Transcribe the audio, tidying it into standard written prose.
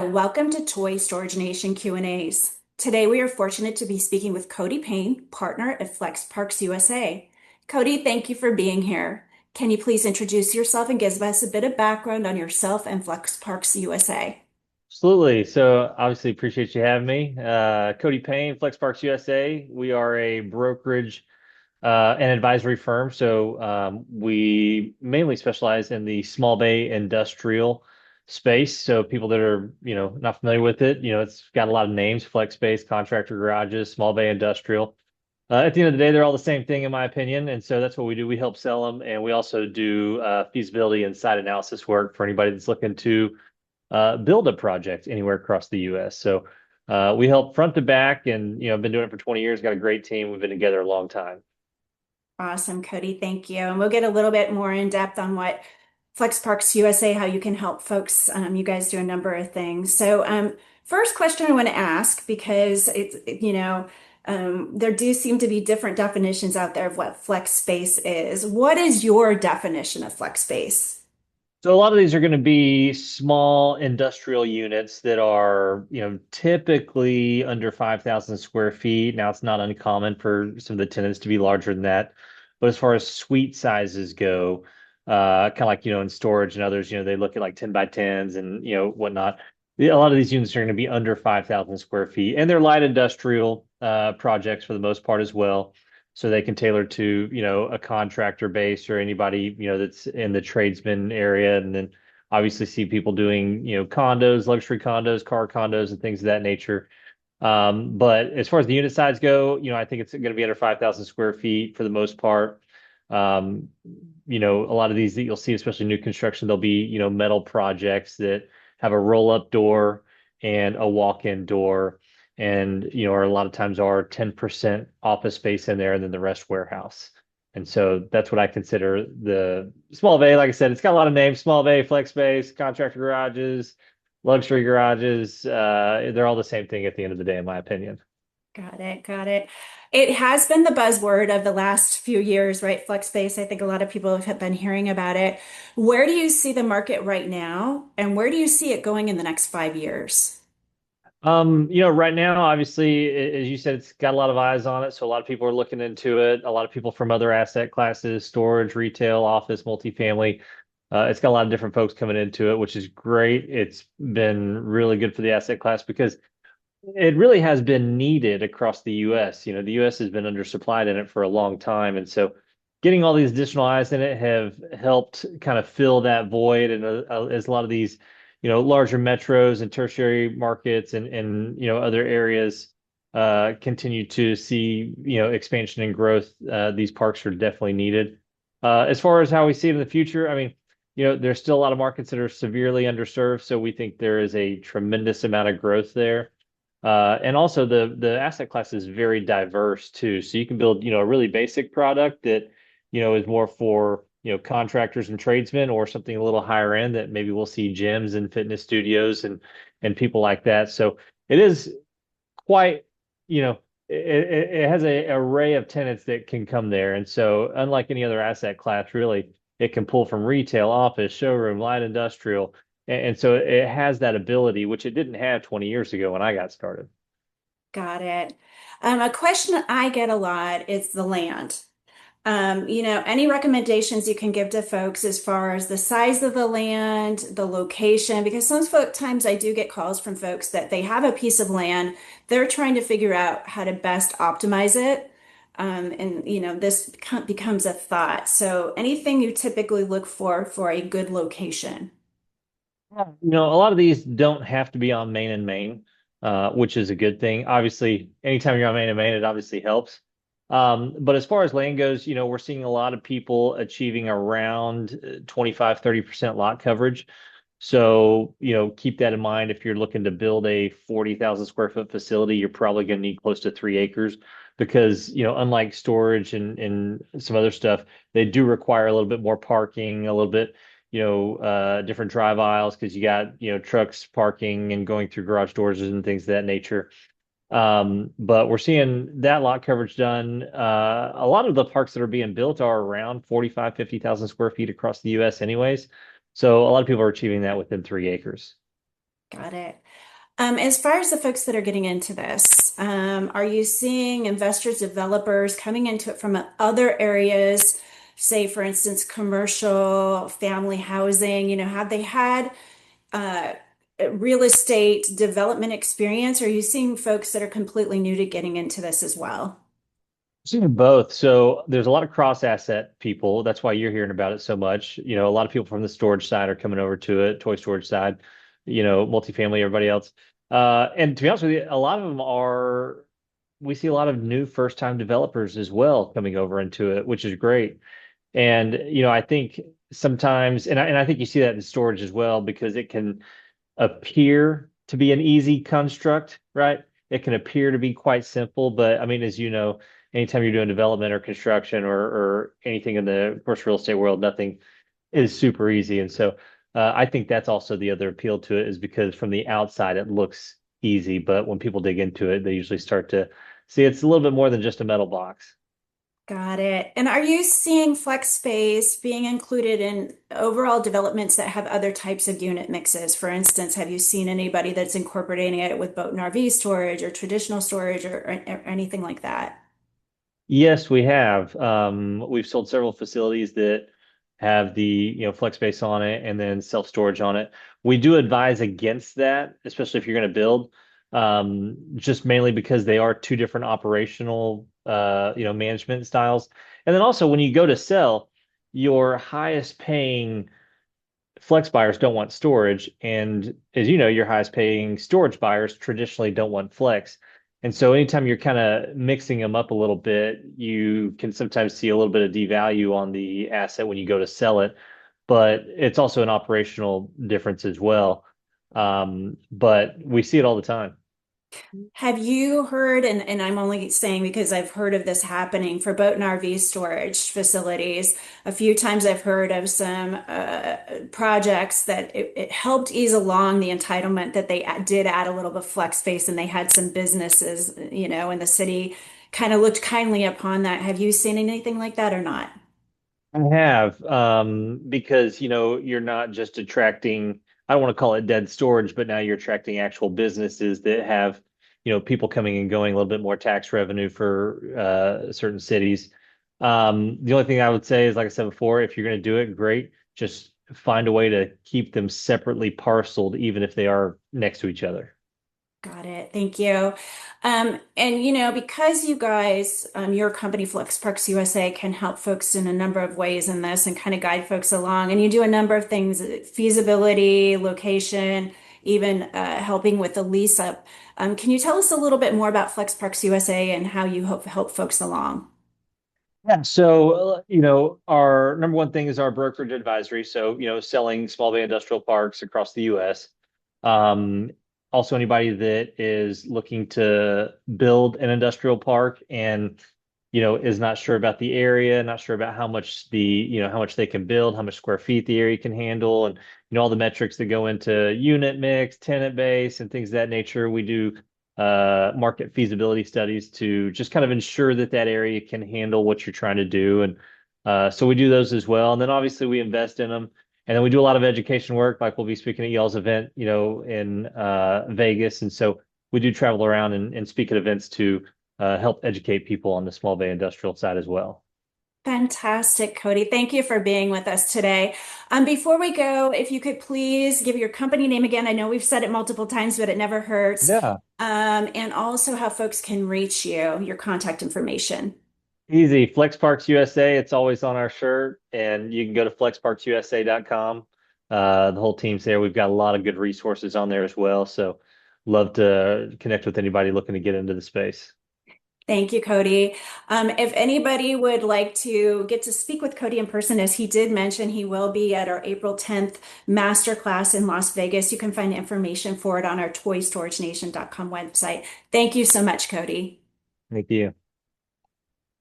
Welcome to Toy Storage Nation Q&As. Today we are fortunate to be speaking with Cody Payne, partner at Flex Parks USA. Cody, thank you for being here. Can you please introduce yourself and give us a bit of background on yourself and Flex Parks USA? Absolutely. So obviously appreciate you having me. Cody Payne, Flex Parks USA. We are a brokerage and advisory firm. So we mainly specialize in the small bay industrial space. So people that are, not familiar with it, it's got a lot of names: flex space, contractor garages, small bay industrial. At the end of the day, they're all the same thing in my opinion. And so that's what we do. We help sell them, and we also do feasibility and site analysis work for anybody that's looking to build a project anywhere across the U.S. So we help front to back, and I've been doing it for 20 years. Got a great team. We've been together a long time. Awesome, Cody. Thank you. And we'll get a little bit more in depth on what Flex Parks USA, how you can help folks. You guys do a number of things. First question I want to ask, because there do seem to be different definitions out there of what flex space is. What is your definition of flex space? So a lot of these are going to be small industrial units that are, typically under 5,000 square feet. Now it's not uncommon for some of the tenants to be larger than that. But as far as suite sizes go, kind of like, in storage and others, they look at like 10 by 10s and, whatnot. A lot of these units are going to be under 5,000 square feet, and they're light industrial projects for the most part as well. So they can tailor to, a contractor base or anybody, that's in the tradesman area. And then obviously see people doing, condos, luxury condos, car condos, and things of that nature. But as far as the unit size go, I think it's going to be under 5,000 square feet for the most part. Um, a lot of these that you'll see, especially new construction, there'll be, metal projects that have a roll-up door and a walk-in door, and or a lot of times are 10% office space in there and then the rest warehouse. And so that's what I consider the small bay. Like I said, it's got a lot of names: small bay, flex space, contractor garages, luxury garages. They're all the same thing at the end of the day, in my opinion. Got it, got it. It has been the buzzword of the last few years, right? Flex space. I think a lot of people have been hearing about it. Where do you see the market right now, and where do you see it going in the next 5 years? Right now, obviously, as you said, it's got a lot of eyes on it. So a lot of people are looking into it. A lot of people from other asset classes: storage, retail, office, multifamily. It's got a lot of different folks coming into it, which is great. It's been really good for the asset class because it really has been needed across the U.S. The U.S. has been undersupplied in it for a long time. And so getting all these additional eyes in it have helped kind of fill that void. And as a lot of these, larger metros and tertiary markets and other areas continue to see, expansion and growth, these parks are definitely needed. As far as how we see it in the future, I mean, there's still a lot of markets that are severely underserved. So we think there is a tremendous amount of growth there. And also the asset class is very diverse too. So you can build, a really basic product that, is more for, contractors and tradesmen, or something a little higher end that maybe we'll see gyms and fitness studios and people like that. So it is quite, it has a array of tenants that can come there. And so unlike any other asset class, really, it can pull from retail, office, showroom, light industrial. And so it has that ability, which it didn't have 20 years ago when I got started. Got it. A question I get a lot is the land. Any recommendations you can give to folks as far as the size of the land, the location? Because sometimes I do get calls from folks that they have a piece of land, they're trying to figure out how to best optimize it. This becomes a thought. So, anything you typically look for a good location? A lot of these don't have to be on main and main, which is a good thing. Obviously, anytime you're on main and main, it obviously helps. But as far as land goes, we're seeing a lot of people achieving around 25, 30% lot coverage. So, keep that in mind. If you're looking to build a 40,000 square foot facility, you're probably going to need close to 3 acres because, unlike storage and some other stuff, they do require a little bit more parking, a little bit, different drive aisles because you got, trucks parking and going through garage doors and things of that nature. But we're seeing that lot coverage done. A lot of the parks that are being built are around 45, 50,000 square feet across the US anyways. So a lot of people are achieving that within 3 acres. Got it. As far as the folks that are getting into this, are you seeing investors, developers coming into it from other areas, say, for instance, commercial, family housing? Have they had uh, real estate development experience? Or are you seeing folks that are completely new to getting into this as well? Seen both. So there's a lot of cross asset people. That's why you're hearing about it so much. A lot of people from the storage side are coming over to it, toy storage side, multifamily, everybody else. And to be honest with you, a lot of them are, we see a lot of new first time developers as well coming over into it, which is great. And, I think sometimes, and I think you see that in storage as well, because it can appear to be an easy construct, right? It can appear to be quite simple, but I mean, as you know, anytime you're doing development or construction or anything in the commercial real estate world, nothing is super easy. And so I think that's also the other appeal to it is because from the outside it looks easy, but when people dig into it, they usually start to see it's a little bit more than just a metal box. Got it. And are you seeing flex space being included in overall developments that have other types of unit mixes? For instance, have you seen anybody that's incorporating it with boat and RV storage or traditional storage or anything like that? Yes, we have. We've sold several facilities that have the, flex space on it and then self-storage on it. We do advise against that, especially if you're going to build, just mainly because they are two different operational, management styles. And then also when you go to sell, your highest paying flex buyers don't want storage. And as you know, your highest paying storage buyers traditionally don't want flex. And so anytime you're kind of mixing them up a little bit, you can sometimes see a little bit of devalue on the asset when you go to sell it. But it's also an operational difference as well. But we see it all the time. Have you heard, and I'm only saying because I've heard of this happening for boat and RV storage facilities. A few times I've heard of some projects that it helped ease along the entitlement that they did add a little bit of flex space and they had some businesses, and the city kind of looked kindly upon that. Have you seen anything like that or not? I have, because you're not just attracting, I don't want to call it dead storage, but now you're attracting actual businesses that have, people coming and going, a little bit more tax revenue for certain cities. The only thing I would say is, like I said before, if you're going to do it, great. Just find a way to keep them separately parceled, even if they are next to each other. Got it. Thank you. And because you guys, your company Flex Parks USA can help folks in a number of ways in this and kind of guide folks along, and you do a number of things, feasibility, location, even helping with the lease up. Can you tell us a little bit more about Flex Parks USA and how you help folks along? Yeah. So, our number one thing is our brokerage advisory. So, selling small bay industrial parks across the US. Um, Also, anybody that is looking to build an industrial park and, is not sure about the area, not sure about how much how much they can build, how much square feet the area can handle, and, all the metrics that go into unit mix, tenant base, and things of that nature. We do market feasibility studies to just kind of ensure that that area can handle what you're trying to do. And so we do those as well. And then obviously we invest in them. And then we do a lot of education work, like we'll be speaking at y'all's event, in Vegas. And so we do travel around and speak at events to help educate people on the small bay industrial side as well. Fantastic, Cody. Thank you for being with us today. Before we go, if you could please give your company name again. I know we've said it multiple times, but it never hurts. Yeah. And also how folks can reach you, your contact information. Easy. Flex Parks USA. It's always on our shirt, and you can go to flexparksusa.com. The whole team's there. We've got a lot of good resources on there as well. So love to connect with anybody looking to get into the space. Thank you, Cody. If anybody would like to get to speak with Cody in person, as he did mention, he will be at our April 10th masterclass in Las Vegas. You can find information for it on our toystoragenation.com website. Thank you so much, Cody. Thank you.